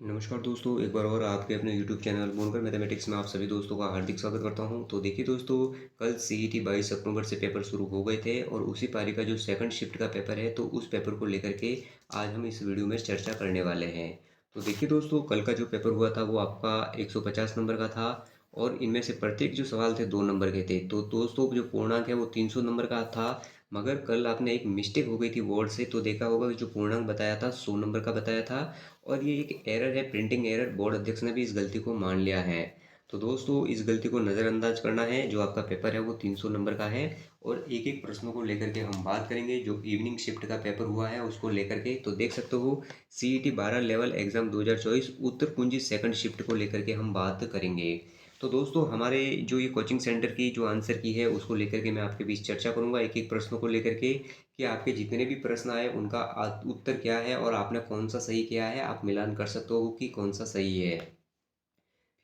नमस्कार दोस्तों, एक बार और आपके अपने YouTube चैनल बोनकर मैथमेटिक्स में आप सभी दोस्तों का हार्दिक स्वागत करता हूं। तो देखिए दोस्तों, कल सीईटी 22 अक्टूबर से पेपर शुरू हो गए थे और उसी पारी का जो सेकंड शिफ्ट का पेपर है तो उस पेपर को लेकर के आज हम इस वीडियो में चर्चा करने वाले हैं। तो देखिए दोस्तों, कल का जो पेपर हुआ था वो आपका 150 नंबर का था और इनमें से प्रत्येक जो सवाल थे 2 नंबर के थे। तो दोस्तों, जो पूर्णांक है वो 300 नंबर का था, मगर कल आपने एक मिस्टेक हो गई थी बोर्ड से, तो देखा होगा कि जो पूर्णांक बताया था 100 नंबर का बताया था और ये एक एरर है, प्रिंटिंग एरर। बोर्ड अध्यक्ष ने भी इस गलती को मान लिया है। तो दोस्तों, इस गलती को नज़रअंदाज करना है। जो आपका पेपर है वो 300 नंबर का है और एक एक प्रश्नों को लेकर के हम बात करेंगे। जो इवनिंग शिफ्ट का पेपर हुआ है उसको लेकर के तो देख सकते हो, सीईटी 12 लेवल एग्जाम 2024 उत्तर कुंजी सेकंड शिफ्ट को लेकर के हम बात करेंगे। तो दोस्तों, हमारे जो ये कोचिंग सेंटर की जो आंसर की है उसको लेकर के मैं आपके बीच चर्चा करूंगा, एक एक प्रश्नों को लेकर के, कि आपके जितने भी प्रश्न आए उनका उत्तर क्या है और आपने कौन सा सही किया है। आप मिलान कर सकते हो कि कौन सा सही है।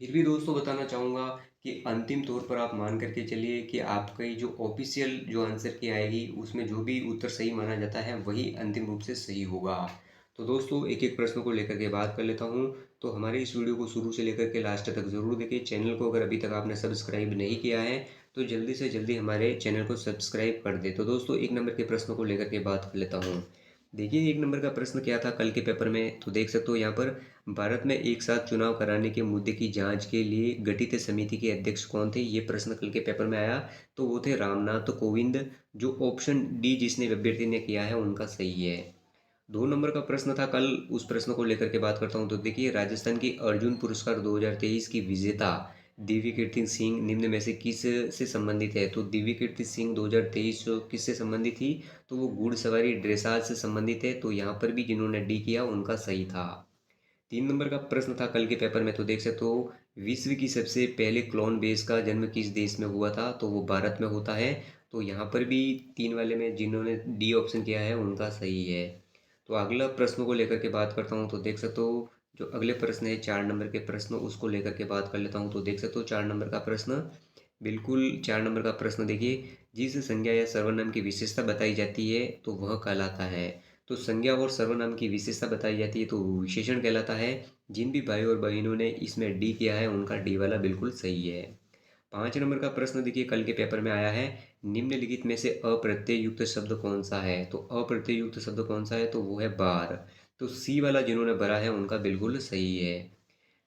फिर भी दोस्तों बताना चाहूँगा कि अंतिम तौर पर आप मान करके चलिए कि आपकी जो ऑफिशियल जो आंसर की आएगी उसमें जो भी उत्तर सही माना जाता है वही अंतिम रूप से सही होगा। तो दोस्तों, एक एक प्रश्न को लेकर के बात कर लेता हूँ। तो हमारे इस वीडियो को शुरू से लेकर के लास्ट तक ज़रूर देखिए। चैनल को अगर अभी तक आपने सब्सक्राइब नहीं किया है तो जल्दी से जल्दी हमारे चैनल को सब्सक्राइब कर दे। तो दोस्तों, एक नंबर के प्रश्न को लेकर के बात कर लेता हूँ। देखिए, एक नंबर का प्रश्न क्या था कल के पेपर में, तो देख सकते हो यहाँ पर, भारत में एक साथ चुनाव कराने के मुद्दे की जांच के लिए गठित समिति के अध्यक्ष कौन थे। ये प्रश्न कल के पेपर में आया। तो वो थे रामनाथ कोविंद। जो ऑप्शन डी जिसने अभ्यर्थी ने किया है उनका सही है। 2 नंबर का प्रश्न था कल, उस प्रश्न को लेकर के बात करता हूँ। तो देखिए, राजस्थान की अर्जुन पुरस्कार 2023 की विजेता दिव्य कीर्ति सिंह निम्न में से किस से संबंधित है। तो दिव्य कीर्ति सिंह 2023 किससे संबंधित थी, तो वो घुड़सवारी ड्रेसाज से संबंधित है। तो यहाँ पर भी जिन्होंने डी किया उनका सही था। 3 नंबर का प्रश्न था कल के पेपर में, तो देख सकते हो, विश्व की सबसे पहले क्लोन बेस का जन्म किस देश में हुआ था। तो वो भारत में होता है। तो यहाँ पर भी 3 वाले में जिन्होंने डी ऑप्शन किया है उनका सही है। तो अगला प्रश्न को लेकर के बात करता हूँ। तो देख सकते हो, जो अगले प्रश्न है 4 नंबर के प्रश्न, उसको लेकर के बात कर लेता हूँ। तो देख सकते हो 4 नंबर का प्रश्न, बिल्कुल 4 नंबर का प्रश्न देखिए, जिस संज्ञा या सर्वनाम की विशेषता बताई जाती है तो वह कहलाता है। तो संज्ञा और सर्वनाम की विशेषता बताई जाती है तो वो विशेषण कहलाता है। जिन भी भाई और बहनों ने इसमें डी किया है उनका डी वाला बिल्कुल सही है। 5 नंबर का प्रश्न देखिए, कल के पेपर में आया है, निम्नलिखित में से अप्रत्यय युक्त शब्द कौन सा है। तो अप्रत्यय युक्त शब्द कौन सा है, तो वो है बार। तो सी वाला जिन्होंने भरा है उनका बिल्कुल सही है।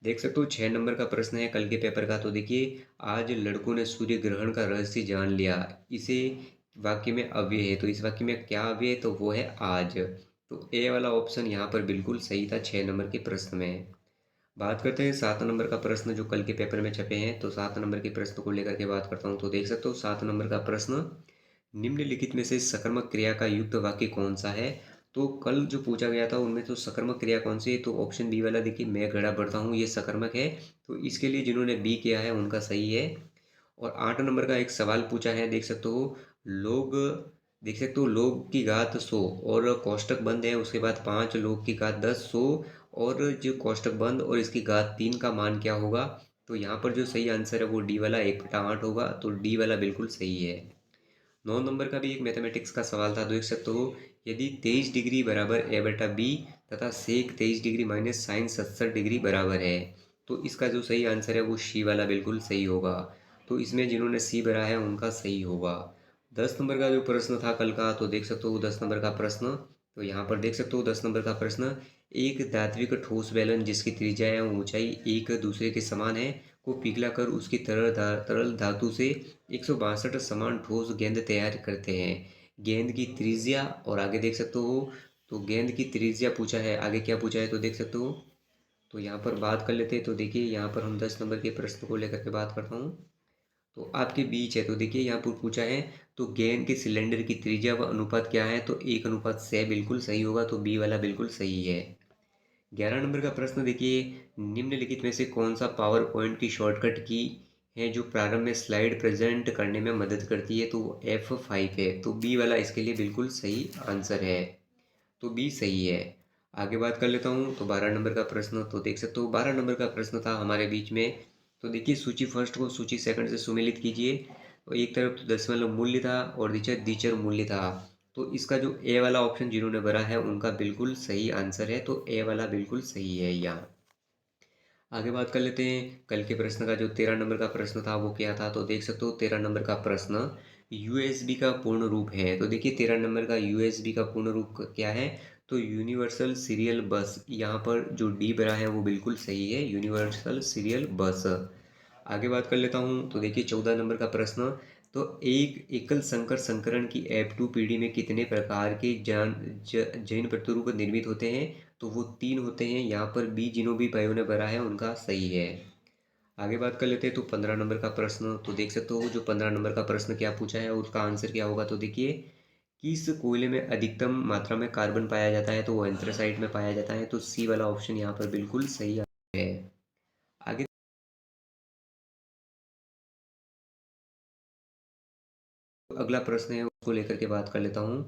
देख सकते हो 6 नंबर का प्रश्न है कल के पेपर का। तो देखिए, आज लड़कों ने सूर्य ग्रहण का रहस्य जान लिया, इसे वाक्य में अव्यय है। तो इस वाक्य में क्या अव्यय है, तो वो है आज। तो ए वाला ऑप्शन यहाँ पर बिल्कुल सही था 6 नंबर के प्रश्न में। बात करते हैं 7 नंबर का प्रश्न जो कल के पेपर में छपे हैं। तो 7 नंबर के प्रश्न को लेकर के बात करता हूँ। तो देख सकते हो 7 नंबर का प्रश्न, निम्नलिखित में से सकर्मक क्रिया का युक्त वाक्य कौन सा है। तो कल जो पूछा गया था उनमें तो सकर्मक क्रिया कौन सी है, तो ऑप्शन बी वाला देखिए, मैं घड़ा बढ़ता हूँ, ये सकर्मक है। तो इसके लिए जिन्होंने बी किया है उनका सही है। और 8 नंबर का एक सवाल पूछा है, देख सकते हो, लोग, देख सकते हो, लोग की घात 100 और कोष्टक बंद है, उसके बाद 5 लोग की घात 10 100 और जो कोष्टक बंद और इसकी घात 3 का मान क्या होगा। तो यहाँ पर जो सही आंसर है वो डी वाला 1/8 होगा। तो डी वाला बिल्कुल सही है। 9 नंबर का भी एक मैथमेटिक्स का सवाल था, देख सकते हो, यदि 23 डिग्री बराबर ए बटा बी तथा सेक 23 डिग्री माइनस साइन 70 डिग्री बराबर है, तो इसका जो सही आंसर है वो सी वाला बिल्कुल सही होगा। तो इसमें जिन्होंने सी भरा है उनका सही होगा। 10 नंबर का जो प्रश्न था कल का, तो देख सकते हो 10 नंबर का प्रश्न, तो यहाँ पर देख सकते हो 10 नंबर का प्रश्न, एक धात्विक ठोस बेलन जिसकी त्रिज्या एवं ऊंचाई एक दूसरे के समान है को पिघलाकर उसकी तरल धातु से 162 समान ठोस गेंद तैयार करते हैं। गेंद की त्रिज्या, और आगे देख सकते हो, तो गेंद की त्रिज्या पूछा है, आगे क्या पूछा है, तो देख सकते हो। तो यहाँ पर बात कर लेते हैं। तो देखिए, यहाँ पर हम 10 नंबर के प्रश्न को लेकर के बात करता हूँ। तो आपके बीच है, तो देखिए यहाँ पर पूछा है, तो गेंद के सिलेंडर की त्रिज्या व अनुपात क्या है, तो 1:6 बिल्कुल सही होगा। तो बी वाला बिल्कुल सही है। 11 नंबर का प्रश्न देखिए, निम्नलिखित में से कौन सा पावर पॉइंट की शॉर्टकट की है जो प्रारंभ में स्लाइड प्रेजेंट करने में मदद करती है, तो वो F5 है। तो बी वाला इसके लिए बिल्कुल सही आंसर है। तो बी सही है। आगे बात कर लेता हूँ। तो 12 नंबर का प्रश्न, तो देख सकते हो 12 नंबर का प्रश्न था हमारे बीच में। तो देखिए, सूची फर्स्ट को सूची सेकंड से सुमेलित कीजिए। तो एक तरफ तो दशमलव मूल्य था और नीचे द्विचर मूल्य था। तो इसका जो ए वाला ऑप्शन जिन्होंने भरा है उनका बिल्कुल सही आंसर है। तो ए वाला बिल्कुल सही है यहाँ। आगे बात कर लेते हैं कल के प्रश्न का। जो 13 नंबर का प्रश्न था वो क्या था, तो देख सकते हो 13 नंबर का प्रश्न यूएसबी का पूर्ण रूप है। तो देखिए 13 नंबर का यूएसबी का पूर्ण रूप क्या है, तो यूनिवर्सल सीरियल बस। यहाँ पर जो डी बना है वो बिल्कुल सही है, यूनिवर्सल सीरियल बस। आगे बात कर लेता हूँ, तो देखिए 14 नंबर का प्रश्न, तो एक एकल संकर संकरण की F2 पीढ़ी में कितने प्रकार के जैन प्रतिरूप निर्मित होते हैं, तो वो 3 होते हैं। यहाँ पर बी जिन्हों भी भाइयों ने भरा है उनका सही है। आगे बात कर लेते हैं, तो 15 नंबर का प्रश्न, तो देख सकते हो जो 15 नंबर का प्रश्न क्या पूछा है और उसका आंसर क्या होगा। तो देखिए किस कोयले में अधिकतम मात्रा में कार्बन पाया जाता है, तो वो एंथ्रासाइट में पाया जाता है। तो सी वाला ऑप्शन यहाँ पर बिल्कुल सही है। आगे अगला प्रश्न है उसको लेकर के बात कर लेता हूँ।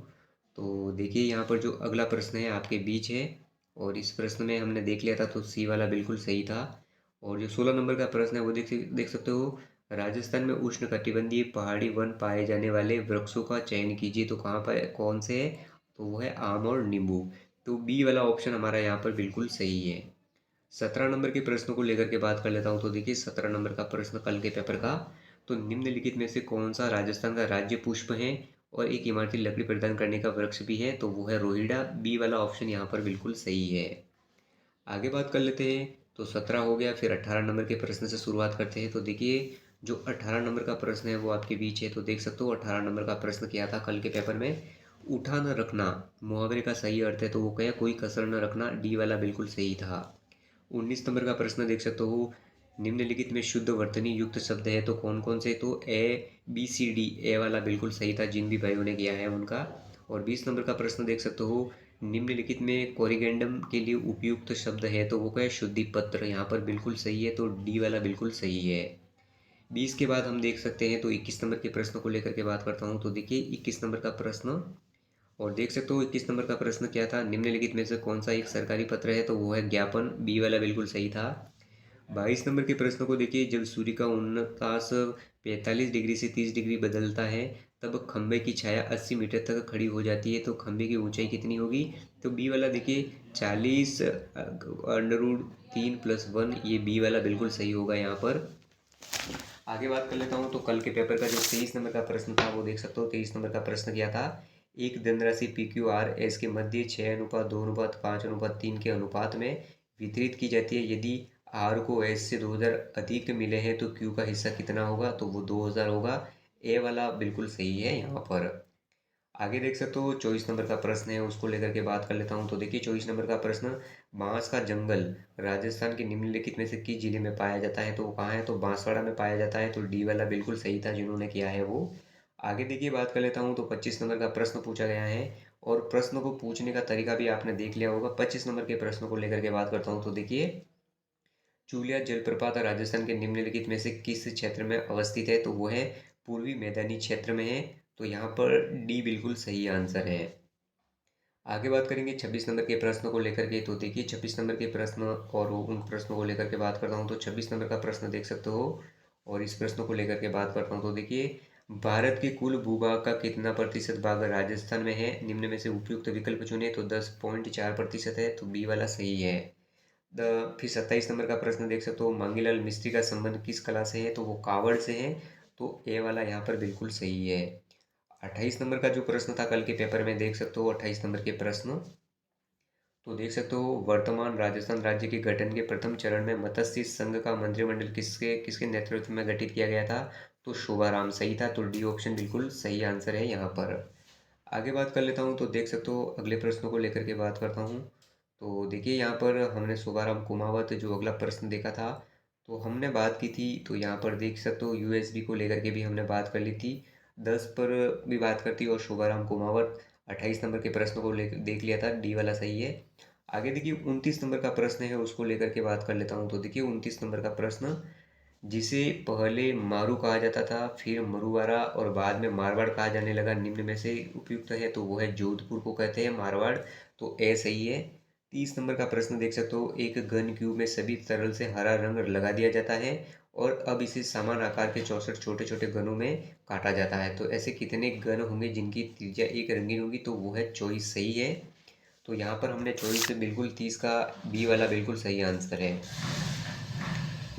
तो देखिए यहाँ पर जो अगला प्रश्न है आपके बीच है, और इस प्रश्न में हमने देख लिया था तो सी वाला बिल्कुल सही था। और जो 16 नंबर का प्रश्न है वो देख सकते हो, राजस्थान में उष्णकटिबंधीय पहाड़ी वन पाए जाने वाले वृक्षों का चयन कीजिए। तो कहाँ पर कौन से है, तो वो है आम और नींबू। तो बी वाला ऑप्शन हमारा यहाँ पर बिल्कुल सही है। 17 नंबर के प्रश्नों को लेकर के बात कर लेता हूँ। तो देखिए 17 नंबर का प्रश्न कल के पेपर का, तो निम्नलिखित में से कौन सा राजस्थान का राज्य पुष्प है और एक इमारती लकड़ी प्रदान करने का वृक्ष भी है, तो वो है रोहिड़ा। बी वाला ऑप्शन यहाँ पर बिल्कुल सही है। आगे बात कर लेते हैं, तो 17 हो गया, फिर 18 नंबर के प्रश्न से शुरुआत करते हैं। तो देखिए जो 18 नंबर का प्रश्न है वो आपके बीच है। तो देख सकते हो 18 नंबर का प्रश्न क्या था कल के पेपर में, उठा न रखना मुहावरे का सही अर्थ है, तो वो क्या, कोई कसर न रखना। डी वाला बिल्कुल सही था। 19 नंबर का प्रश्न देख सकते हो, निम्नलिखित में शुद्ध वर्तनी युक्त शब्द है, तो कौन कौन से, तो ए बी सी डी। ए वाला बिल्कुल सही था जिन भी भाइयों ने किया है उनका। और 20 नंबर का प्रश्न देख सकते हो, निम्नलिखित में कोरिगेंडम के लिए उपयुक्त शब्द है, तो वो क्या है, शुद्धि पत्र। यहाँ पर बिल्कुल सही है, तो डी वाला बिल्कुल सही है। 20 के बाद हम देख सकते हैं, तो 21 नंबर के प्रश्न को लेकर के बात करता हूँ। तो देखिए 21 नंबर का प्रश्न, और देख सकते हो 21 नंबर का प्रश्न क्या था, निम्नलिखित में से कौन सा एक सरकारी पत्र है, तो वो है ज्ञापन। बी वाला बिल्कुल सही था। 22 नंबर के प्रश्न को देखिए, जब सूर्य का उन्नतास 45 डिग्री से 30 डिग्री बदलता है तब खंबे की छाया 80 मीटर तक खड़ी हो जाती है, तो खंबे की ऊंचाई कितनी होगी। तो बी वाला देखिए 40 √3+1, ये बी वाला बिल्कुल सही होगा यहाँ पर। आगे बात कर लेता हूँ, तो कल के पेपर का जो 23 नंबर का प्रश्न था वो देख सकते हो। 23 नंबर का प्रश्न क्या था, एक धनराशि पी क्यू आर एस के मध्य 6:2:5:3 के अनुपात में वितरित की जाती है। यदि आर को एस से 2000 अधिक मिले हैं तो क्यू का हिस्सा कितना होगा, तो वो 2000 होगा। ए वाला बिल्कुल सही है यहाँ पर। आगे देख सकते हो 24 नंबर का प्रश्न है, उसको लेकर के बात कर लेता हूँ। तो देखिए 24 नंबर का प्रश्न, बांस का जंगल राजस्थान के निम्नलिखित में से किस जिले में पाया जाता है, तो वो कहाँ है, तो बांसवाड़ा में पाया जाता है। तो डी वाला बिल्कुल सही था जिन्होंने किया है वो। आगे देखिए बात कर लेता हूँ, तो 25 नंबर का प्रश्न पूछा गया है, और प्रश्न को पूछने का तरीका भी आपने देख लिया होगा। 25 नंबर के प्रश्न को लेकर के बात करता हूँ। तो देखिए चूलिया जलप्रपात राजस्थान के निम्नलिखित में से किस क्षेत्र में अवस्थित है, तो वो है पूर्वी मैदानी क्षेत्र में है। तो यहाँ पर डी बिल्कुल सही आंसर है। आगे बात करेंगे 26 नंबर के प्रश्न को लेकर के। तो देखिए 26 नंबर के प्रश्न और उन प्रश्नों को लेकर के बात करता हूँ। तो 26 नंबर का प्रश्न देख सकते हो, और इस प्रश्न को लेकर के बात करता हूँ। तो देखिए भारत के कुल भूभाग का कितना प्रतिशत भाग राजस्थान में है, निम्न में से उपयुक्त विकल्प चुने, तो 10.4% है। तो बी वाला सही है। फिर 27 नंबर का प्रश्न देख सकते हो, मांगीलाल मिस्त्री का संबंध किस कला से है, तो वो कावड़ से है। तो ए वाला यहाँ पर बिल्कुल सही है। 28 नंबर का जो प्रश्न था कल के पेपर में देख सकते हो, 28 नंबर के प्रश्न, तो देख सकते हो वर्तमान राजस्थान राज्य के गठन के प्रथम चरण में मत्स्य संघ का मंत्रिमंडल किसके किसके नेतृत्व में गठित किया गया था, तो शोभाराम सही था। तो डी ऑप्शन बिल्कुल सही आंसर है यहाँ पर। आगे बात कर लेता हूँ, तो देख सकते हो अगले प्रश्नों को लेकर के बात करता हूँ। तो देखिए यहाँ पर हमने शोभाराम कुमावत जो अगला प्रश्न देखा था, तो हमने बात की थी। तो यहाँ पर देख सकते हो यूएसबी को लेकर के भी हमने बात कर ली थी, 10 पर भी बात करती, और शोभाराम कुमावत 28 नंबर के प्रश्न को लेकर देख लिया था। डी वाला सही है। आगे देखिए 29 नंबर का प्रश्न है, उसको लेकर के बात कर लेता हूँ। तो देखिए 29 नंबर का प्रश्न, जिसे पहले मारू कहा जाता था, फिर मरुवारा और बाद में मारवाड़ कहा जाने लगा, निम्न में से उपयुक्त है, तो वो है जोधपुर को कहते हैं मारवाड़। तो ए सही है। 30 नंबर का प्रश्न देख सकते हो, एक घन क्यूब में सभी तरल से हरा रंग लगा दिया जाता है और अब इसे समान आकार के 64 छोटे छोटे घनों में काटा जाता है। तो ऐसे कितने घन होंगे जिनकी त्रिज्या एक रंगीन होगी, तो वो है 24 सही है। तो यहाँ पर हमने 24 से बिल्कुल 30 का बी वाला बिल्कुल सही आंसर है।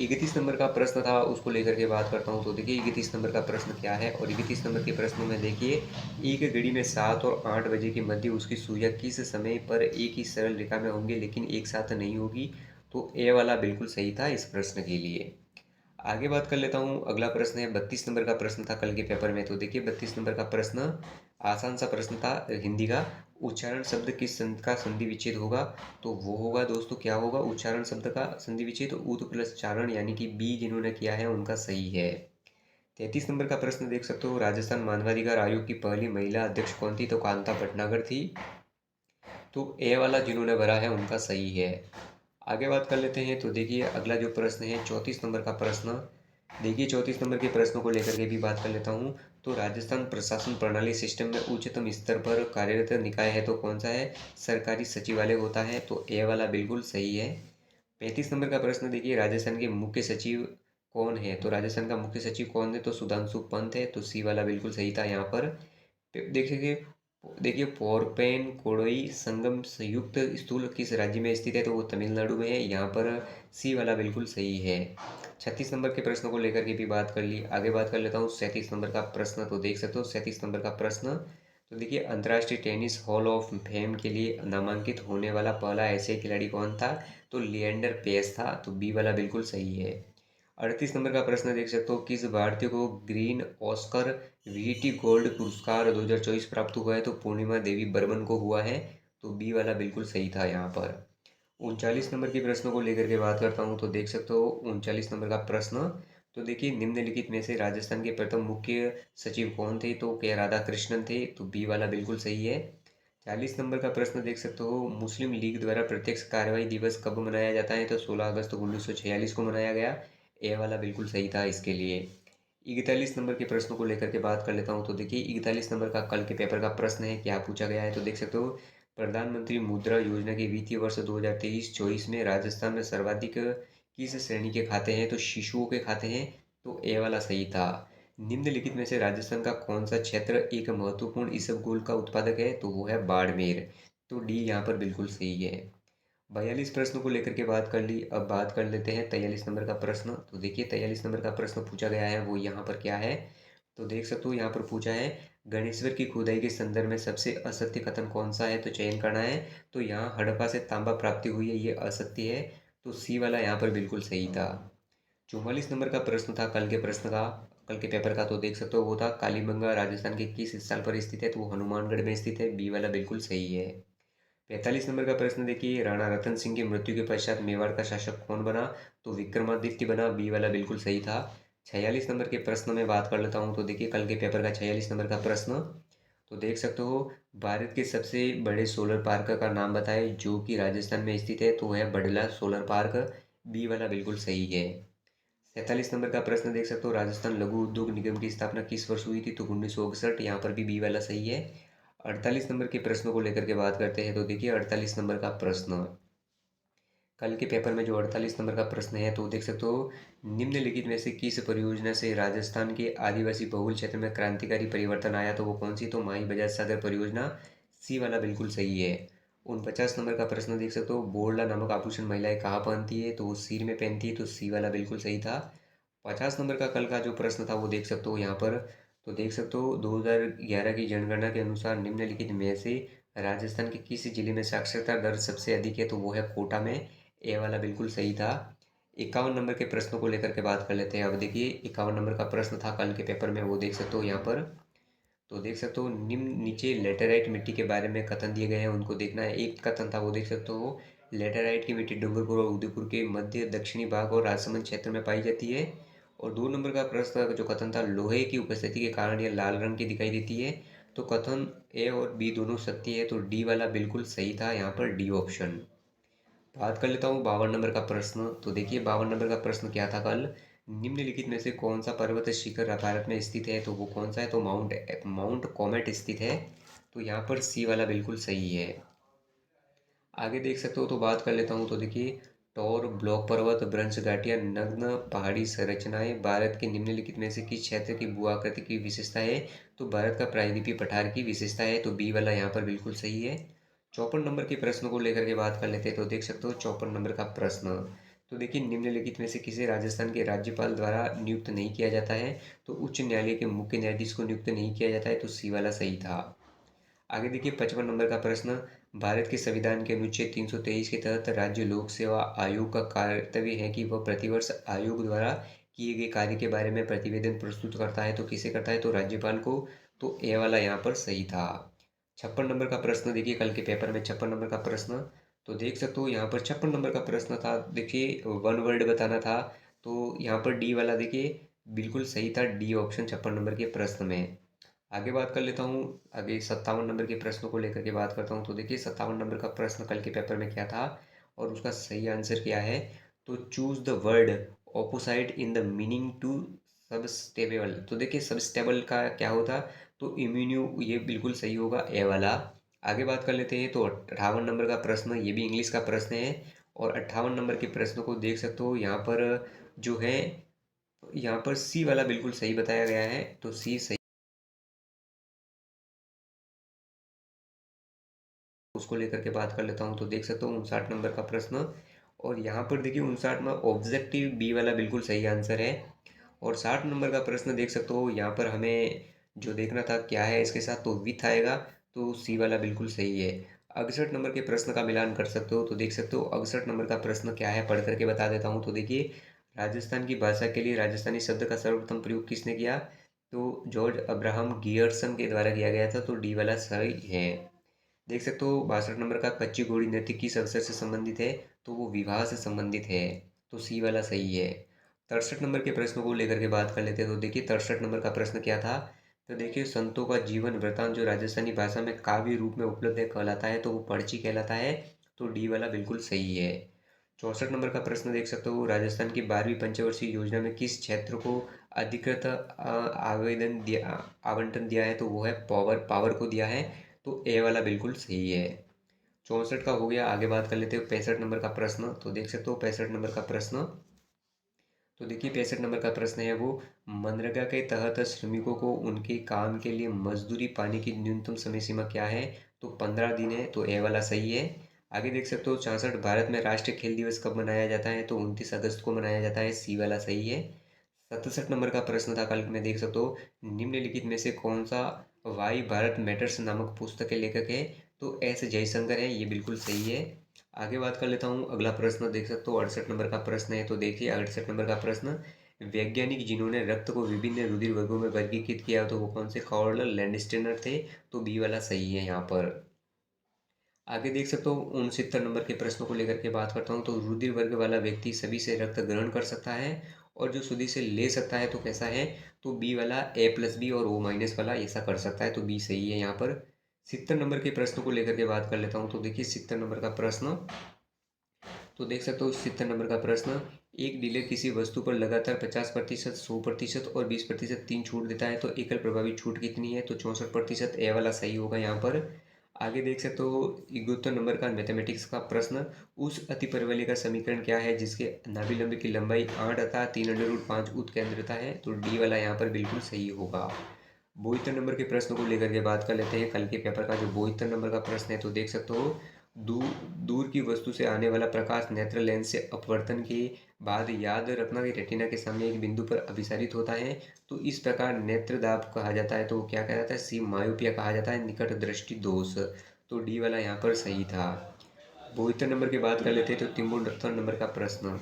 31 नंबर का प्रश्न था, उसको लेकर के बात करता हूँ। तो देखिए 31 नंबर का प्रश्न क्या है, और 31 नंबर के प्रश्नों में देखिए, एक घड़ी में 7 और 8 बजे के मध्य उसकी सुइयाँ किस समय पर एक ही सरल रेखा में होंगी लेकिन एक साथ नहीं होगी। तो ए वाला बिल्कुल सही था इस प्रश्न के लिए। आगे बात कर लेता हूँ। अगला प्रश्न है 32 नंबर का प्रश्न था कल के पेपर में। तो देखिए 32 नंबर का प्रश्न आसान सा प्रश्न था हिंदी का। उच्चारण शब्द किस संधि का संधि विच्छेद होगा? तो वो होगा दोस्तों, क्या होगा? उच्चारण शब्द का संधि विच्छेद उत प्लस चारण, यानी कि बी जिन्होंने किया है उनका सही है। 33 नंबर का प्रश्न देख सकते हो, राजस्थान मानवाधिकार आयोग की पहली महिला अध्यक्ष कौन थी? तो कांता भटनागर थी। तो ए वाला जिन्होंने भरा है उनका सही है। आगे बात कर लेते हैं। तो देखिए अगला जो प्रश्न है 34 नंबर का प्रश्न। देखिए 34 नंबर के प्रश्नों को लेकर के भी बात कर लेता हूँ। तो राजस्थान प्रशासन प्रणाली सिस्टम में उच्चतम स्तर पर कार्यरत निकाय है तो कौन सा है? सरकारी सचिवालय होता है। तो ए वाला बिल्कुल सही है। 35 नंबर का प्रश्न देखिए, राजस्थान के मुख्य सचिव कौन है? तो राजस्थान का मुख्य सचिव कौन है? तो सुधांशु पंत है। तो सी वाला बिल्कुल सही था यहाँ पर। देखिए देखिए पोरपेन कोडोई संगम संयुक्त स्थूल किस राज्य में स्थित है? तो वो तमिलनाडु में है। यहाँ पर सी वाला बिल्कुल सही है। 36 नंबर के प्रश्नों को लेकर के भी बात कर ली। आगे बात कर लेता हूँ 37 नंबर का प्रश्न। तो देख सकते हो 37 नंबर का प्रश्न। तो देखिए अंतर्राष्ट्रीय टेनिस हॉल ऑफ फेम के लिए नामांकित होने वाला पहला एशियाई खिलाड़ी कौन था? तो लिएंडर पेस था। तो बी वाला बिल्कुल सही है। 38 नंबर का प्रश्न देख सकते हो, किस भारतीय को ग्रीन ऑस्कर वीटी गोल्ड पुरस्कार 2024 प्राप्त हुआ है? तो पूर्णिमा देवी बर्मन को हुआ है। तो बी वाला बिल्कुल सही था यहाँ पर। 39 नंबर के प्रश्नों को लेकर के बात करता हूँ। तो देख सकते हो 39 नंबर का प्रश्न। तो देखिए निम्नलिखित में से राजस्थान के प्रथम मुख्य सचिव कौन थे? तो के राधा कृष्णन थे। तो बी वाला बिल्कुल सही है। 40 नंबर का प्रश्न देख सकते हो, मुस्लिम लीग द्वारा प्रत्यक्ष कार्रवाई दिवस कब मनाया जाता है? तो 16 अगस्त 1946 को मनाया गया। ए वाला बिल्कुल सही था इसके लिए। 41 नंबर के प्रश्नों को लेकर के बात कर लेता हूँ। तो देखिए 41 नंबर का कल के पेपर का प्रश्न है, क्या पूछा गया है? तो देख सकते हो, प्रधानमंत्री मुद्रा योजना के वित्तीय वर्ष 2023-24 में राजस्थान में सर्वाधिक किस श्रेणी के खाते हैं? तो शिशुओं के खाते हैं। तो ए वाला सही था। निम्नलिखित में से राजस्थान का कौन सा क्षेत्र एक महत्वपूर्ण इसबगोल का उत्पादक है? तो वो है बाड़मेर। तो डी यहाँ पर बिल्कुल सही है। 42 प्रश्नों को लेकर के बात कर ली। अब बात कर लेते हैं 43 नंबर का प्रश्न। तो देखिए 43 नंबर का प्रश्न पूछा गया है, वो यहाँ पर क्या है? तो देख सकते हो यहाँ पर पूछा है, गणेश्वर की खुदाई के संदर्भ में सबसे असत्य कथन कौन सा है? तो चयन करना है। तो यहाँ हड़प्पा से तांबा प्राप्ति हुई है, ये असत्य है। तो सी वाला यहाँ पर बिल्कुल सही था। 44 नंबर का प्रश्न था कल के प्रश्न का, कल के पेपर का। तो देख सकते हो वो था, कालीबंगा राजस्थान के किस स्थल पर स्थित है? तो वो हनुमानगढ़ में स्थित है। बी वाला बिल्कुल सही है। 45 नंबर का प्रश्न देखिए, राणा रतन सिंह की मृत्यु के पश्चात मेवाड़ का शासक कौन बना? तो विक्रमादित्य बना। बी वाला बिल्कुल सही था। 46 नंबर के प्रश्न में बात कर लेता हूँ। तो देखिए कल के पेपर का 46 नंबर का प्रश्न। तो देख सकते हो, भारत के सबसे बड़े सोलर पार्क का नाम बताए जो कि राजस्थान में स्थित है। तो वह है बडला सोलर पार्क। बी वाला बिल्कुल सही है। 47 नंबर का प्रश्न देख सकते हो, राजस्थान लघु उद्योग निगम की स्थापना किस वर्ष हुई थी? तो 1961। यहाँ पर भी बी वाला सही है। 48 नंबर के प्रश्नों को लेकर के बात करते हैं। तो देखिए 48 नंबर का प्रश्न, कल के पेपर में जो 48 नंबर का प्रश्न है, तो देख सकते हो, निम्नलिखित में से किस परियोजना से राजस्थान के आदिवासी बहुल क्षेत्र में क्रांतिकारी परिवर्तन आया? तो वो कौन सी? तो माई बजाज सागर परियोजना। सी वाला बिल्कुल सही है। 49 नंबर का प्रश्न देख सकते हो, बोरला नामक आभूषण महिलाएं कहाँ पहनती है? तो वो सिर में पहनती है। तो सी वाला बिल्कुल सही था। 50 नंबर का कल का जो प्रश्न था वो देख सकते हो यहाँ पर। तो देख सकते हो, 2011 की जनगणना के अनुसार निम्नलिखित में से राजस्थान के किस जिले में साक्षरता दर सबसे अधिक है? तो वो है कोटा में। ए वाला बिल्कुल सही था। 51 नंबर के प्रश्नों को लेकर के बात कर लेते हैं। अब देखिए 51 नंबर का प्रश्न था कल के पेपर में, वो देख सकते हो यहाँ पर। तो देख सकते हो, निम्न नीचे लेटेराइट मिट्टी के बारे में कथन दिए गए हैं, उनको देखना है। एक कथन था वो देख सकते हो, लेटेराइट की मिट्टी डूंगरपुर और उदयपुर के मध्य दक्षिणी भाग और राजसमंद क्षेत्र में पाई जाती है। और 2 नंबर का प्रश्न का जो कथन था, लोहे की उपस्थिति के कारण यह लाल रंग की दिखाई देती है। तो कथन ए और बी दोनों सत्य है। तो डी वाला बिल्कुल सही था यहाँ पर, डी ऑप्शन। बात कर लेता हूँ 52 नंबर का प्रश्न। तो देखिए 52 नंबर का प्रश्न क्या था कल, निम्नलिखित में से कौन सा पर्वत शिखर भारत में स्थित है? तो वो कौन सा है? तो माउंट माउंट कॉमेट स्थित है। तो यहाँ पर सी वाला बिल्कुल सही है। आगे देख सकते हो, तो बात कर लेता हूँ। तो देखिए, टॉर ब्लॉक पर्वत ब्रंश घाटियाँ नग्न पहाड़ी संरचनाएं भारत के निम्नलिखित में से किस क्षेत्र की भू आकृति की विशेषता है? तो भारत का प्रायद्वीपीय पठार की विशेषता है। तो बी वाला यहाँ पर बिल्कुल सही है। 54 नंबर के प्रश्न को लेकर के बात कर लेते हैं। तो देख सकते हो 54 नंबर का प्रश्न। तो देखिए निम्नलिखित में से किसे राजस्थान के राज्यपाल द्वारा नियुक्त नहीं किया जाता है? तो उच्च न्यायालय के मुख्य न्यायाधीश को नियुक्त नहीं किया जाता है, तो सी वाला सही था। आगे देखिए 55 नंबर का प्रश्न, भारत के संविधान के अनुच्छेद 323 के तहत राज्य लोक सेवा आयोग का कर्तव्य है कि वह प्रतिवर्ष आयोग द्वारा किए गए कार्य के बारे में प्रतिवेदन प्रस्तुत करता है, तो किसे करता है? तो राज्यपाल को। तो ए वाला यहाँ पर सही था। 56 नंबर का प्रश्न देखिए कल के पेपर में 56 नंबर का प्रश्न, तो देख सकते हो यहाँ पर 56 नंबर का प्रश्न था, देखिए वन वर्ड बताना था। तो यहाँ पर डी वाला देखिए बिल्कुल सही था, डी ऑप्शन 56 नंबर के प्रश्न में। आगे बात कर लेता हूँ, आगे 57 नंबर के प्रश्नों को लेकर के बात करता हूँ। तो देखिए 57 नंबर का प्रश्न कल के पेपर में क्या था और उसका सही आंसर क्या है? तो choose the word opposite in the meaning to सबस्टेबल। तो देखिए सबस्टेबल का क्या होता? तो इम्यून्यू, ये बिल्कुल सही होगा, ए वाला। आगे बात कर लेते हैं, तो 58 नंबर का प्रश्न, ये भी इंग्लिश का प्रश्न है। और 58 नंबर के प्रश्न को देख सकते हो यहाँ पर जो है, यहाँ पर सी वाला बिल्कुल सही बताया गया है, तो सी सही। उसको लेकर के बात कर लेता हूँ। तो देख सकते हो 59 नंबर का प्रश्न, और यहाँ पर देखिए 59 में ऑब्जेक्टिव बी वाला बिल्कुल सही आंसर है। और 60 नंबर का प्रश्न देख सकते हो, यहाँ पर हमें जो देखना था क्या है इसके साथ, तो विथ आएगा, तो सी वाला बिल्कुल सही है। 68 नंबर के प्रश्न का मिलान कर सकते हो। तो देख सकते हो 68 नंबर का प्रश्न क्या है, पढ़ करके बता देता हूँ। तो देखिए राजस्थान की भाषा के लिए राजस्थानी शब्द का सर्वप्रथम प्रयोग किसने किया? तो जॉर्ज अब्राहम गियर्सन के द्वारा किया गया था, तो डी वाला सही है। देख सकते हो 62 नंबर का, कच्ची घोड़ी नृत्य किस अवसर से संबंधित है? तो वो विवाह से संबंधित है, तो सी वाला सही है। 63 नंबर के प्रश्न को लेकर के बात कर लेते हैं। तो देखिए 63 नंबर का प्रश्न क्या था? तो देखिए संतों का जीवन वृतांत जो राजस्थानी भाषा में काव्य रूप में उपलब्ध है कहलाता है, तो वो पर्ची कहलाता है, तो डी वाला बिल्कुल सही है। 64 नंबर का प्रश्न देख सकते हो, राजस्थान की 12वीं पंचवर्षीय योजना में किस क्षेत्र को अधिकृत आवेदन दिया आवंटन दिया है? तो वो है पावर, पावर को दिया है, तो ए वाला बिल्कुल सही है। 64 का हो गया। आगे बात कर लेते हैं 65 नंबर का प्रश्न। तो देख सकते हो 65 नंबर का प्रश्न, तो देखिए 65 नंबर का प्रश्न है वो, मनरेगा के तहत श्रमिकों को उनके काम के लिए मजदूरी पाने की न्यूनतम समय सीमा क्या है? तो 15 दिन है, तो ए वाला सही है। आगे देख सकते हो 66, भारत में राष्ट्रीय खेल दिवस कब मनाया जाता है? तो 29 अगस्त को मनाया जाता है, सी वाला सही है। 67 नंबर का प्रश्न था कल में, देख सकते हो निम्नलिखित में से कौन सा वाई भारत मैटर्स नामक पुस्तक के लेखक है? तो एस जयशंकर है, ये बिल्कुल सही है। आगे बात कर लेता हूँ, अगला प्रश्न देख सकते हो 68 नंबर का प्रश्न है। तो देखिए 68 नंबर का प्रश्न, वैज्ञानिक जिन्होंने रक्त को विभिन्न रुधिर वर्गों में वर्गीकृत किया तो वो कौन से? कार्ल लैंडस्टेनर थे, तो बी वाला सही है यहाँ पर। आगे देख सकते हो 69 नंबर के प्रश्नों को लेकर के बात करता हूँ। तो रुधिर वर्ग वाला व्यक्ति सभी से रक्त ग्रहण कर सकता है, और जो शुद्धि से ले सकता है तो कैसा है? तो बी वाला, A+B और O- वाला ऐसा कर सकता है, तो बी सही है यहाँ पर। 70 नंबर के प्रश्न को लेकर के बात कर लेता हूँ। तो देखिए 70 नंबर का प्रश्न, तो देख सकते हो 70 नंबर का प्रश्न, एक डीलर किसी वस्तु पर लगातार 50%, 100% और 20% तीन छूट देता है, तो एकल प्रभावी छूट कितनी है? तो 64%, ए वाला सही होगा यहाँ पर। आगे देख सकते हो 71 नंबर का मैथमेटिक्स का प्रश्न, उस अतिपरवलय का समीकरण क्या है जिसके नाभिलंब की लंबाई 8 अतः 3√5 उत्केंद्रता है? तो डी वाला यहाँ पर बिल्कुल सही होगा। 72 नंबर के प्रश्न को लेकर के बात कर लेते हैं। कल के पेपर का जो 72 नंबर का प्रश्न है, तो देख सकते हो दूर दूर की वस्तु से आने वाला प्रकाश नेत्र लेंस से अपवर्तन के बाद याद रखना कि रेटिना के सामने एक बिंदु पर अभिसारित होता है, तो इस प्रकार नेत्र दाब कहा जाता है, तो वो क्या कहलाता है? सी मायोपिया कहा जाता है, निकट दृष्टि दोष, तो डी वाला यहाँ पर सही था। 72 नंबर की बात कर लेते हैं। तो 73 नंबर का प्रश्न,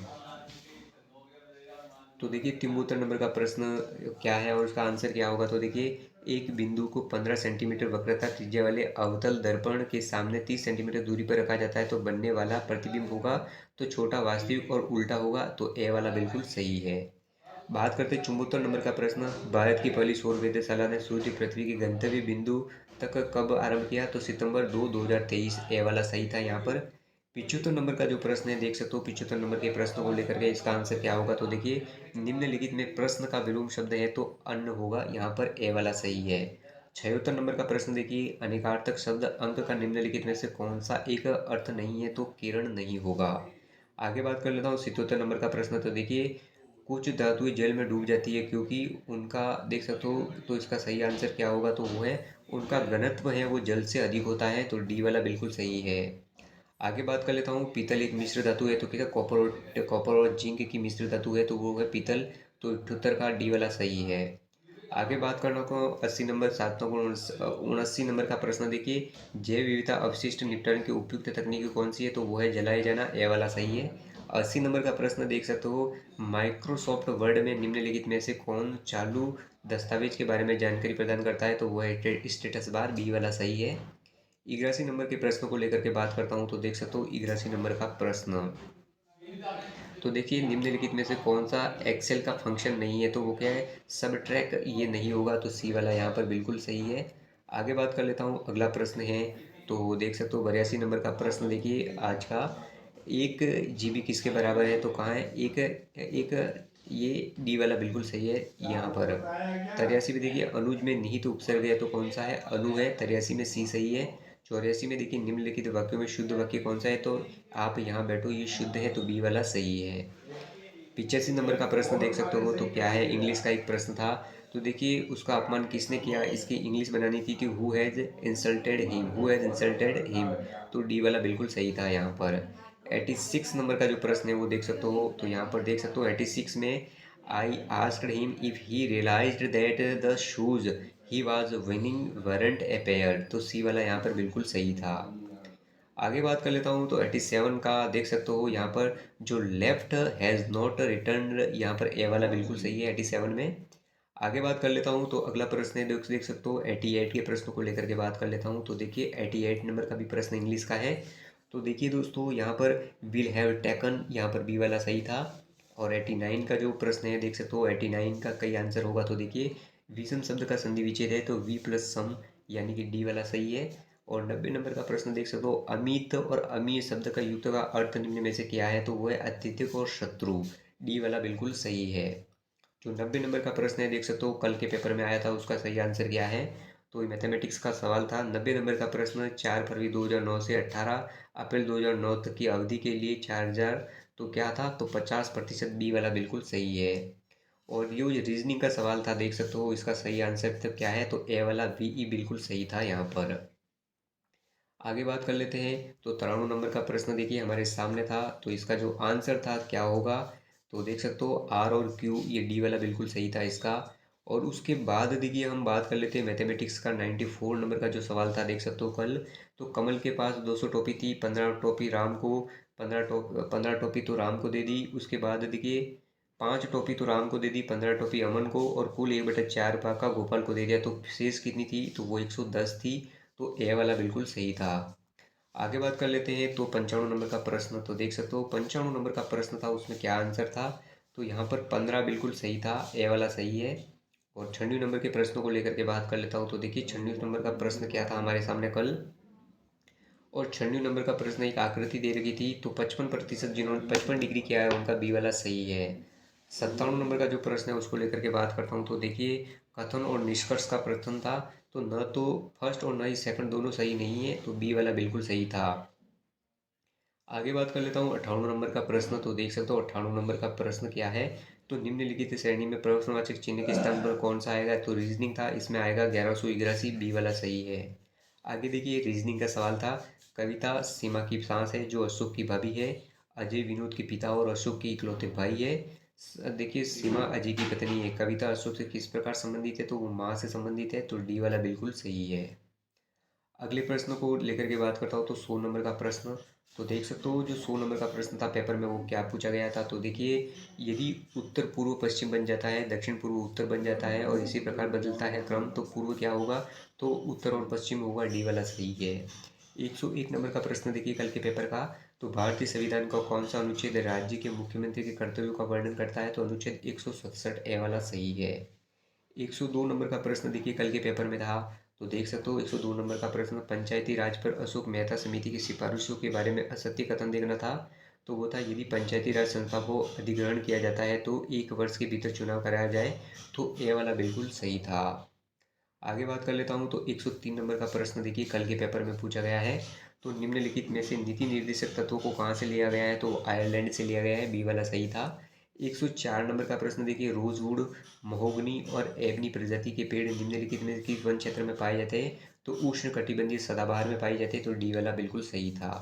तो देखिए 73 नंबर का प्रश्न क्या है और उसका आंसर क्या होगा? तो देखिए एक बिंदु को 15 सेंटीमीटर वक्रता त्रिज्या वाले अवतल दर्पण के सामने 30 सेंटीमीटर दूरी पर रखा जाता है, तो बनने वाला प्रतिबिंब होगा तो छोटा वास्तविक और उल्टा होगा, तो ए वाला बिल्कुल सही है। बात करते हैं 74 नंबर का प्रश्न, भारत की पहली सौर वेधशाला ने सूर्य पृथ्वी के गंतव्य बिंदु तक कब आरंभ किया? तो सितंबर 2023, ए वाला सही था यहाँ पर। 75 नंबर का जो प्रश्न है, देख सकते हो 75 नंबर के प्रश्न को लेकर के इसका आंसर क्या होगा? तो देखिए निम्नलिखित में प्रश्न का विलोम शब्द है, तो अन्न होगा यहाँ पर, ए वाला सही है। 76 नंबर का प्रश्न देखिए, अनेकार्थक शब्द अंक का निम्नलिखित में से कौन सा एक अर्थ नहीं है? तो किरण नहीं होगा। आगे बात कर लेता हूँ 77 नंबर का प्रश्न, तो देखिए कुछ धातुएं जल में डूब जाती है क्योंकि उनका, देख सकते हो, तो इसका सही आंसर क्या होगा? तो वो है उनका घनत्व है वो जल से अधिक होता है, तो डी वाला बिल्कुल सही है। आगे बात कर लेता हूँ, पीतल एक मिश्र धातु है तो क्या कॉपर और जिंक की मिश्र धातु है तो वो है पीतल। तो उत्तर का डी वाला सही है। आगे बात करना को 80 नंबर 79 का प्रश्न देखिए, जैव विविधता अवशिष्ट निपटान की उपयुक्त तकनीक कौन सी है तो वो है जलाए जाना, ए वाला सही है। 80 नंबर का प्रश्न देख सकते हो, माइक्रोसॉफ्ट वर्ड में निम्नलिखित में से कौन चालू दस्तावेज के बारे में जानकारी प्रदान करता है तो वो है स्टेटस बार, बी वाला सही है। 81 नंबर के प्रश्न को लेकर के बात करता हूँ तो देख सकते हो 81 नंबर का प्रश्न, तो देखिए निम्नलिखित में से कौन सा एक्सेल का फंक्शन नहीं है तो वो क्या है, सब ट्रैक, ये नहीं होगा तो सी वाला यहाँ पर बिल्कुल सही है। आगे बात कर लेता हूँ, अगला प्रश्न है तो देख सकते हो 82 नंबर का प्रश्न देखिए आज का, 1 GB किसके बराबर है तो कहाँ है, एक एक ये डी वाला बिल्कुल सही है यहाँ पर। 83 में देखिए अनुज में निहित उपसर्ग है तो कौन सा है, अनु है। 83 में सी सही है। 84 में देखिए निम्नलिखित वाक्यों में शुद्ध वाक्य कौन सा है तो आप यहाँ बैठो ये शुद्ध है तो बी वाला सही है। 85 नंबर का प्रश्न देख सकते हो तो क्या है, इंग्लिश का एक प्रश्न था। तो देखिए उसका अपमान किसने किया, इसकी इंग्लिश बनानी थी कि who has insulted him, who has insulted him, तो डी वाला बिल्कुल सही था यहाँ पर। 86 नंबर का जो प्रश्न है वो देख सकते हो तो यहाँ पर देख सकते हो 86 में, I asked him if he realised that the shoes he was winning weren't a pair, तो सी वाला यहाँ पर बिल्कुल सही था। आगे बात कर लेता हूँ तो 87 का देख सकते हो यहाँ पर, जो लेफ्ट हैज़ नॉट रिटर्न, यहाँ पर ए वाला बिल्कुल सही है 87 में। आगे बात कर लेता हूँ तो अगला प्रश्न है, देख सकते हो 88 के प्रश्न को लेकर के बात कर लेता हूँ तो देखिए 88 नंबर का भी प्रश्न इंग्लिश का है। तो देखिए दोस्तों यहाँ पर विल हैव टेकन, यहाँ पर बी वाला सही था। और 89 का जो प्रश्न है देख सकते हो 89 का कई आंसर होगा तो देखिए, विषम शब्द का संधि विच्छेद है तो वी प्लस सम, यानी कि डी वाला सही है। और 90 नंबर का प्रश्न देख सकते हो, अमित और अमीय शब्द का युक्त का अर्थ निम्न में से क्या है तो वो है अत्यधिक और शत्रु, डी वाला बिल्कुल सही है। जो 90 नंबर का प्रश्न है देख सकते हो कल के पेपर में आया था, उसका सही आंसर क्या है तो मैथमेटिक्स का सवाल था। 90 नंबर का प्रश्न, 4 फरवरी 2009 से 18 अप्रैल 2009 तक की अवधि के लिए 4000 तो क्या था तो 50%, बी वाला बिल्कुल सही है। और ये रीजनिंग का सवाल था देख सकते हो, इसका सही आंसर तो क्या है तो ए वाला बीई बिल्कुल सही था यहाँ पर। आगे बात कर लेते हैं तो 93 नंबर का प्रश्न देखिए हमारे सामने था, तो इसका जो आंसर था क्या होगा तो देख सकते हो आर और क्यू, ये डी वाला बिल्कुल सही था इसका। और उसके बाद देखिए हम बात कर लेते हैं मैथमेटिक्स का 94 नंबर का जो सवाल था देख सकते हो कल, तो कमल के पास 200 टोपी थी, 15 टोपी राम को, 15 टोपी तो राम को दे दी। उसके बाद देखिए 5 टोपी तो राम को दे दी, 15 टोपी अमन को, और कुल 1/4 का गोपाल को दे दिया, तो शेष कितनी थी तो वो 110 थी, तो ए वाला बिल्कुल सही था। आगे बात कर लेते हैं तो 95 नंबर का प्रश्न, तो देख सकते हो 95 नंबर का प्रश्न था, उसमें क्या आंसर था तो यहाँ पर 15 बिल्कुल सही था, ए वाला सही है। और 96 नंबर के प्रश्नों को लेकर के बात कर लेता हूँ तो देखिए 96 नंबर का प्रश्न क्या था हमारे सामने कल, और 96 नंबर का प्रश्न एक आकृति दे रखी थी तो 55% जिन्होंने 55 डिग्री किया है उनका बी वाला सही है। 57 नंबर का जो प्रश्न है उसको लेकर के बात करता हूँ तो देखिए कथन और निष्कर्ष का प्रश्न था, तो न तो फर्स्ट और न ही सेकंड दोनों सही नहीं है, तो बी वाला बिल्कुल सही था। आगे बात कर लेता हूँ 58 नंबर का प्रश्न, तो देख सकते हो 58 नंबर का प्रश्न क्या है, तो निम्नलिखित श्रेणी में प्रश्नवाचक चिन्ह के स्थान पर कौन सा आएगा, तो रीजनिंग था, इसमें आएगा 1181, बी वाला सही है। आगे देखिए रीजनिंग का सवाल था, कविता सीमा की सास है जो अशोक की भाभी है, अजय विनोद के पिता और अशोक के इकलौते भाई है। देखिए सीमा अजय की पत्नी है, कविता अशोक से किस प्रकार संबंधित है तो वो माँ से संबंधित है, तो डी वाला बिल्कुल सही है। अगले प्रश्न को लेकर के बात करता हूँ तो 100 नंबर का प्रश्न, तो देख सकते हो जो 100 नंबर का प्रश्न था पेपर में वो क्या पूछा गया था, तो देखिए यदि उत्तर पूर्व पश्चिम बन जाता है, दक्षिण पूर्व उत्तर बन जाता है और इसी प्रकार बदलता है क्रम, तो पूर्व क्या होगा तो उत्तर और पश्चिम होगा, डी वाला सही है। 101 नंबर का प्रश्न देखिए कल के पेपर का, तो भारतीय संविधान का कौन सा अनुच्छेद राज्य के मुख्यमंत्री के कर्तव्यों का वर्णन करता है, तो अनुच्छेद 167, ए वाला सही है। 102 नंबर का प्रश्न देखिए कल के पेपर में था, तो देख सकते हो 102 नंबर का प्रश्न, पंचायती राज पर अशोक मेहता समिति की सिफारिशों के बारे में असत्य कथन देखना था, तो वो था यदि पंचायती राज संस्था को अधिग्रहण किया जाता है तो 1 वर्ष के भीतर चुनाव कराया जाए, तो ए वाला बिल्कुल सही था। आगे बात कर लेता हूँ तो 103 नंबर का प्रश्न देखिए कल के पेपर में पूछा गया है, तो निम्नलिखित में से नीति निर्देशक तत्वों को कहाँ से लिया गया है, तो आयरलैंड से लिया गया है, बी वाला सही था। 104 नंबर का प्रश्न देखिए, रोजवुड, महोगनी और एबनी प्रजाति के पेड़ निम्नलिखित में किस वन क्षेत्र में पाए जाते हैं, तो उष्ण कटिबंधीय सदाबहार में पाए जाते हैं, तो डी वाला बिल्कुल सही था।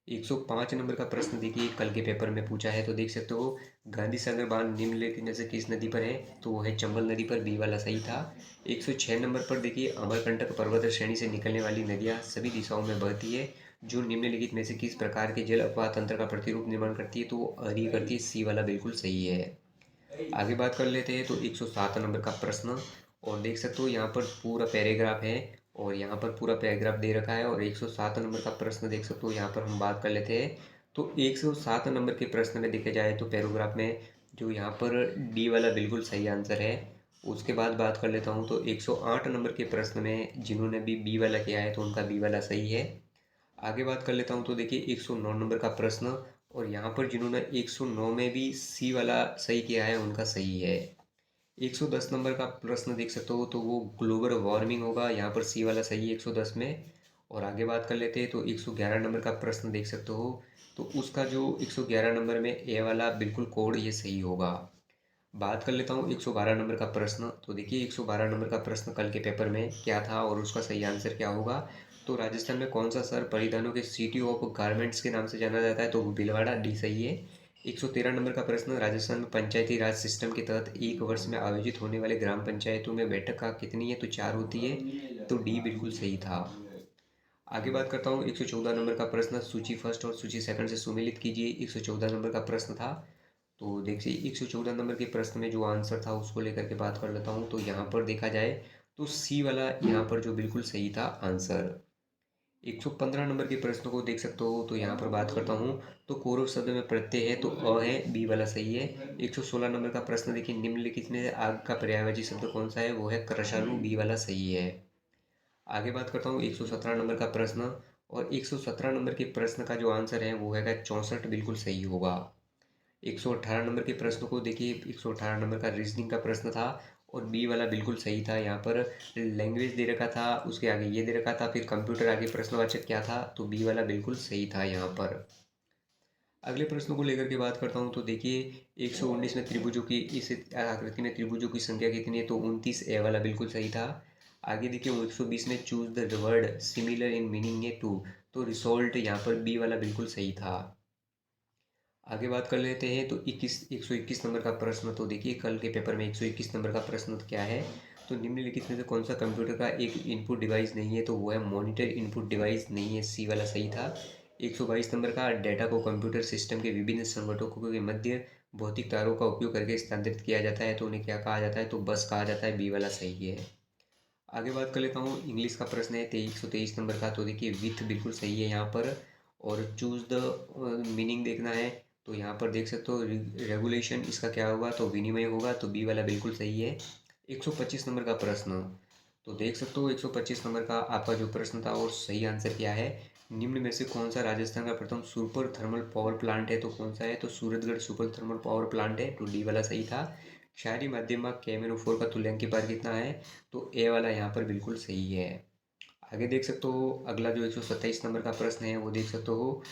105 नंबर का प्रश्न देखिए कल के पेपर में पूछा है, तो देख सकते हो गांधी सागर बांध निम्नलिखित में से किस नदी पर है, तो वो है चंबल नदी पर, बी वाला सही था। 106 नंबर पर देखिए अमरकंटक पर्वत श्रेणी से निकलने वाली नदियाँ सभी दिशाओं में बहती है, जो निम्नलिखित में से किस प्रकार के जल अपवाह तंत्र का प्रतिरूप निर्माण करती है, तो वो अरीय करती है, सी वाला बिल्कुल सही है। आगे बात कर लेते हैं, तो 107 नंबर का प्रश्न, और देख सकते हो यहाँ पर पूरा पैराग्राफ है, और यहाँ पर पूरा पैराग्राफ दे रखा है, और 107 नंबर का प्रश्न देख सकते हो, यहाँ पर हम बात कर लेते हैं। तो 107 नंबर के प्रश्न में देखा जाए तो पैराग्राफ में जो यहाँ पर डी वाला बिल्कुल सही आंसर है। उसके बाद बात कर लेता हूँ, तो 108 नंबर के प्रश्न में जिन्होंने भी बी वाला किया है तो उनका बी वाला सही है। आगे बात कर लेता हूँ, तो देखिए 109 नंबर का प्रश्न, और यहाँ पर जिन्होंने 109 में भी सी वाला सही किया है उनका सही है। 110 नंबर का प्रश्न देख सकते हो, तो वो ग्लोबल वार्मिंग होगा, यहाँ पर सी वाला सही है 110 में। और आगे बात कर लेते हैं, तो 111 नंबर का प्रश्न देख सकते हो, तो उसका जो 111 नंबर में ए वाला बिल्कुल कोड ये सही होगा। बात कर लेता हूँ 112 नंबर का प्रश्न, तो देखिए 112 नंबर का प्रश्न कल के पेपर में क्या था और उसका सही आंसर क्या होगा। तो राजस्थान में कौन सा शहर परिधानों के सिटी ऑफ गारमेंट्स के नाम से जाना जाता है, तो वो भीलवाड़ा, डी सही है। 113 नंबर का प्रश्न, राजस्थान में पंचायती राज सिस्टम के तहत एक वर्ष में आयोजित होने वाले ग्राम पंचायतों में बैठक का कितनी है, तो 4 होती है, तो डी बिल्कुल सही था। आगे बात करता हूँ 114 नंबर का प्रश्न, सूची फर्स्ट और सूची सेकंड से सुमेलित कीजिए, 114 नंबर का प्रश्न था। तो देखिए 114 नंबर के प्रश्न में जो आंसर था उसको लेकर के बात कर लेता हूँ, तो यहाँ पर देखा जाए तो सी वाला यहाँ पर जो बिल्कुल सही था आंसर। 115 नंबर के प्रश्न को देख सकते हो, तो यहाँ पर बात करता हूँ, तो कौरव शब्द में प्रत्यय है तो अ है, बी वाला सही है। 116 नंबर का प्रश्न देखिए निम्नलिखित में से आग का पर्यायवाची शब्द कौन सा है, वो है कृशालु, बी वाला सही है। आगे बात करता हूँ 117 नंबर का प्रश्न, और 117 नंबर के प्रश्न का जो आंसर है वो है 64, बिल्कुल सही होगा। 118 नंबर के प्रश्न को देखिए, 118 नंबर का रीजनिंग का प्रश्न था, और बी वाला बिल्कुल सही था। यहाँ पर लैंग्वेज दे रखा था, उसके आगे ये दे रखा था, फिर कंप्यूटर आगे प्रश्नवाचक क्या था, तो बी वाला बिल्कुल सही था यहाँ पर। अगले प्रश्न को लेकर के बात करता हूँ, तो देखिए 119 में त्रिभुजों की, इस आकृति में त्रिभुजों की संख्या कितनी है, तो 29, ए वाला बिल्कुल सही था। आगे देखिए 120 में choose the word similar in meaning है टू, तो रिजल्ट यहाँ पर बी वाला बिल्कुल सही था। आगे बात कर लेते हैं, तो 121 नंबर का प्रश्न, तो देखिए कल के पेपर में 121 नंबर का प्रश्न तो क्या है, तो निम्नलिखित में से कौन सा कंप्यूटर का एक इनपुट डिवाइस नहीं है, तो वो है मॉनिटर इनपुट डिवाइस नहीं है, सी वाला सही था। 122 नंबर का, डेटा को कंप्यूटर सिस्टम के विभिन्न संगठनों के मध्य भौतिक तारों का उपयोग करके स्थानांतरित किया जाता है, तो उन्हें क्या कहा जाता है, तो बस कहा जाता है, बी वाला सही है। आगे बात कर लेता हूँ, इंग्लिश का प्रश्न है 123 नंबर का, तो देखिए विथ बिल्कुल सही है यहाँ पर, और चूज द मीनिंग देखना है, तो यहाँ पर देख सकते हो रेगुलेशन, इसका क्या होगा, तो विनिमय होगा, तो बी वाला बिल्कुल सही है। 125 नंबर का प्रश्न, तो देख सकते हो 125 नंबर का आपका जो प्रश्न था और सही आंसर क्या है, निम्न में से कौन सा राजस्थान का प्रथम सुपर थर्मल पावर प्लांट है, तो कौन सा है, तो Suratgarh super thermal power plant है, तो डी वाला सही था। क्षारीय माध्यम KMnO4 का तुल्यांक पार कितना है, तो ए वाला यहाँ पर बिल्कुल सही है। आगे देख सकते हो अगला जो 127 नंबर का प्रश्न है वो देख सकते हो,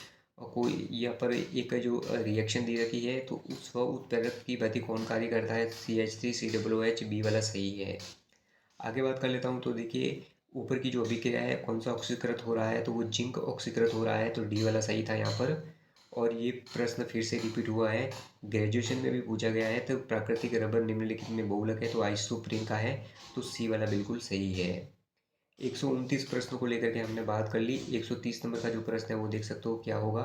कोई यहाँ पर एक जो रिएक्शन दी रखी है, तो उस वह उत्प्रेरक की भांति कौन कार्य करता है, CH3COOH, बी वाला सही है। आगे बात कर लेता हूँ, तो देखिए ऊपर की जो अभिक्रिया है कौन सा ऑक्सीकृत हो रहा है, तो वो जिंक ऑक्सीकृत हो रहा है, तो डी वाला सही था यहाँ पर। और ये प्रश्न फिर से रिपीट हुआ है, ग्रेजुएशन में भी पूछा गया है, तो प्राकृतिक रबर निम्नलिखित में बहुलक है, तो आइसोप्रीन का है, तो सी वाला बिल्कुल सही है। 129 प्रश्नों को लेकर के हमने बात कर ली। 130 नंबर का जो प्रश्न है वो देख सकते हो क्या होगा,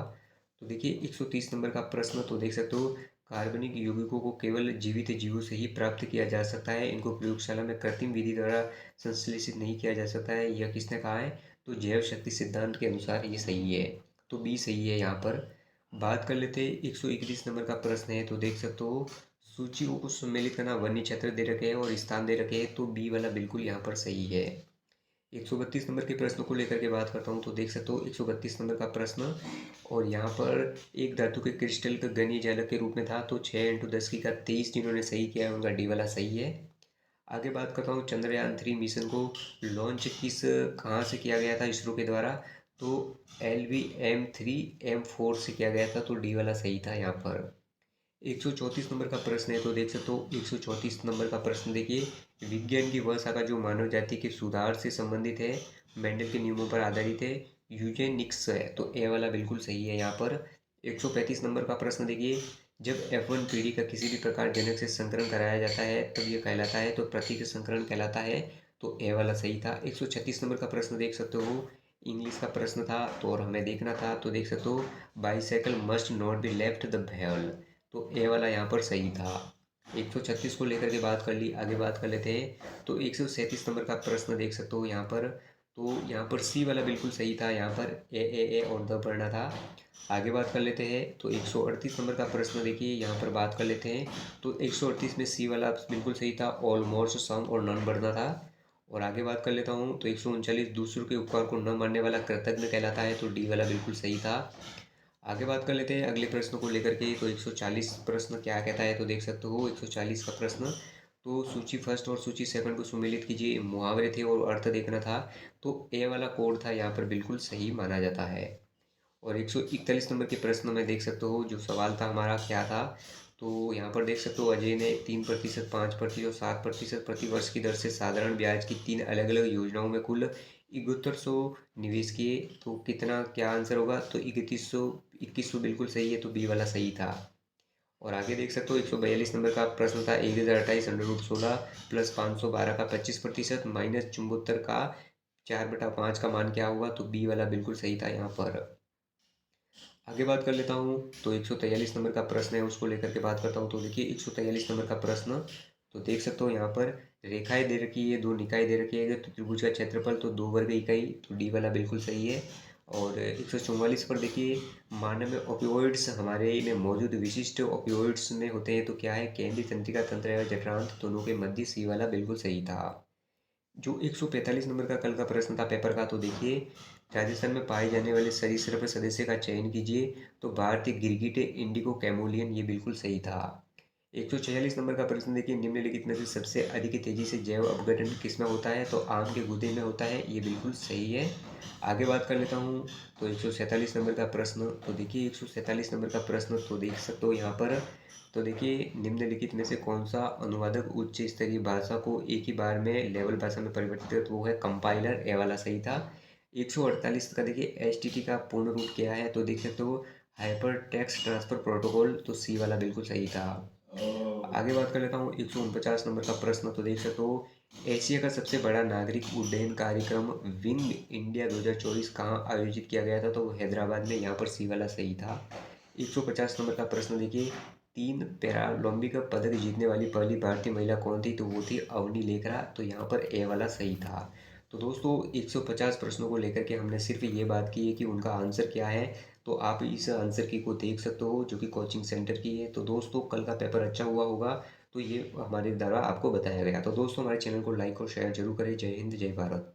तो देखिए 130 नंबर का प्रश्न, तो देख सकते हो कार्बनिक यौगिकों को केवल जीवित जीवों से ही प्राप्त किया जा सकता है, इनको प्रयोगशाला में कृत्रिम विधि द्वारा संश्लेषित नहीं किया जा सकता है, यह किसने कहा है, तो जैव शक्ति सिद्धांत के अनुसार ये सही है, तो बी सही है यहाँ पर। बात कर लेते हैं 131 नंबर का प्रश्न है, तो देख सकते हो सूचियों को सम्मिलित करना वन्य क्षेत्र दे रखे हैं और स्थान दे रखे हैं, तो बी वाला बिल्कुल यहाँ पर सही है। 132 नंबर के प्रश्न को लेकर के बात करता हूँ, तो देख सकते हो 132 नंबर का प्रश्न, और यहाँ पर एक धातु के क्रिस्टल का घनीय जालक के रूप में था, तो 6 × 10⁻23 जिन्होंने सही किया है उनका डी वाला सही है। आगे बात करता हूँ, चंद्रयान 3 मिशन को लॉन्च कहाँ से किया गया था इसरो के द्वारा, तो LVM-3M4 से किया गया था, तो डी वाला सही था यहाँ पर। 134 नंबर का प्रश्न है, तो देख सकते हो 134 नंबर का प्रश्न देखिए, विज्ञान की वह शाखा जो मानव जाति के सुधार से संबंधित है, मेंडल के नियमों पर आधारित है, यूजेनिक्स है, तो ए वाला बिल्कुल सही है यहाँ पर। 135 नंबर का प्रश्न देखिए, जब F1 पीढ़ी का किसी भी प्रकार जनक से संकरण कराया जाता है तब ये कहलाता है, तो प्रतीक संकरण कहलाता है, तो ए वाला सही था। 136 नंबर का प्रश्न देख सकते हो, इंग्लिश का प्रश्न था तो और हमें देखना था, तो देख सकते हो, bicycle must not be left the wheel, तो ए वाला यहाँ पर सही था। 136 को लेकर के बात कर ली, आगे बात कर लेते हैं। तो 137 नंबर का प्रश्न देख सकते हो यहाँ पर, तो यहाँ पर सी वाला बिल्कुल सही था, यहाँ पर ए और द पढ़ना था। आगे बात कर लेते हैं, तो 138 नंबर का प्रश्न देखिए, यहाँ पर बात कर लेते हैं। तो 138 में सी वाला बिल्कुल सही था, ऑलमोस्ट, सम और नॉन पढ़ना था। और आगे बात कर लेता हूँ, तो 139 दूसरों के उपकार को न मानने वाला कृतज्ञ कहलाता है, तो डी वाला बिल्कुल सही था। आगे बात कर लेते हैं अगले प्रश्न को लेकर के, तो 140 प्रश्न क्या कहता है, तो देख सकते हो 140 का प्रश्न, तो सूची फर्स्ट और सूची सेकंड को सुमेलित कीजिए, मुहावरे थे और अर्थ देखना था, तो ए वाला कोड था यहाँ पर बिल्कुल सही माना जाता है। और 141 नंबर के प्रश्न में देख सकते हो, जो सवाल था हमारा क्या था, तो यहाँ पर देख सकते हो, अजय ने 3%, 5% और 7% प्रति वर्ष की दर से साधारण ब्याज की 3 अलग अलग योजनाओं में कुल 7100 निवेश किए, तो कितना क्या आंसर होगा, तो 2100 बिल्कुल सही है, तो बी वाला सही था। और आगे देख सकते हो 142 नंबर का प्रश्न था, 1028 √16 प्लस 512 का 25% माइनस 74 का 4/5 का मान क्या होगा, तो बी वाला बिल्कुल सही था यहाँ पर। आगे बात कर लेता हूँ, तो 143 नंबर का प्रश्न है, उसको लेकर के बात करता हूँ। तो देखिए 143 नंबर का प्रश्न, तो देख सकते हो यहाँ पर रेखाएं दे रखी है, 2 निकाय दे रखी है, तो त्रिभुज का क्षेत्रफल तो 2 वर्ग इकाई, तो डी वाला बिल्कुल सही है। और 144 पर देखिए, मानव में ओपिओइड्स हमारे में मौजूद विशिष्ट ओपिओइड्स में होते हैं, तो क्या है, केंद्रीय तंत्रिका तंत्र एवं जठरांत्र दोनों के मध्य, सी वाला बिल्कुल सही था। जो 145 नंबर का कल का प्रश्न था पेपर का, तो देखिए, राजस्थान में पाए जाने वाले सरीसृप सदस्य का चयन कीजिए, तो भारतीय गिरगिट इंडिको कैमोलियन, ये बिल्कुल सही था। 146 नंबर का प्रश्न देखिए, निम्नलिखित में से सबसे अधिक तेजी से जैव अपघटन किसमें होता है, तो आम के गूदे में होता है, ये बिल्कुल सही है। आगे बात कर लेता हूँ, तो 147 नंबर का प्रश्न, तो देखिए 147 नंबर का प्रश्न, तो देख सकते हो यहाँ पर, तो देखिए, निम्नलिखित में से कौन सा अनुवादक उच्च स्तरीय भाषा को एक ही बार में लेवल भाषा में परिवर्तित करता है, तो वो है कंपाइलर, ए वाला सही था। 148 का देखिए, एचटीटी का पूर्ण रूप क्या है, तो देख सकते हो, हाइपर टेक्स्ट ट्रांसफर प्रोटोकॉल, तो सी वाला बिल्कुल सही था। आगे बात कर लेता हूँ, 149 नंबर का प्रश्न, तो देख सकते हो, एशिया का सबसे बड़ा नागरिक उड्डयन कार्यक्रम विंग इंडिया 2024 कहाँ आयोजित किया गया था, तो वो हैदराबाद में, यहाँ पर सी वाला सही था। 150 नंबर का प्रश्न देखिए, 3 पैरालंपिक पदक जीतने वाली पहली भारतीय महिला कौन थी, तो वो थी अवनी लेखरा, तो यहाँ पर ए वाला सही था। तो दोस्तों 150 प्रश्नों को लेकर के हमने सिर्फ ये बात की है कि उनका आंसर क्या है, तो आप इस आंसर की को देख सकते हो, जो कि कोचिंग सेंटर की है। तो दोस्तों कल का पेपर अच्छा हुआ होगा, तो ये हमारे द्वारा आपको बताया गया। तो दोस्तों हमारे चैनल को लाइक और शेयर जरूर करें। जय हिंद, जय भारत।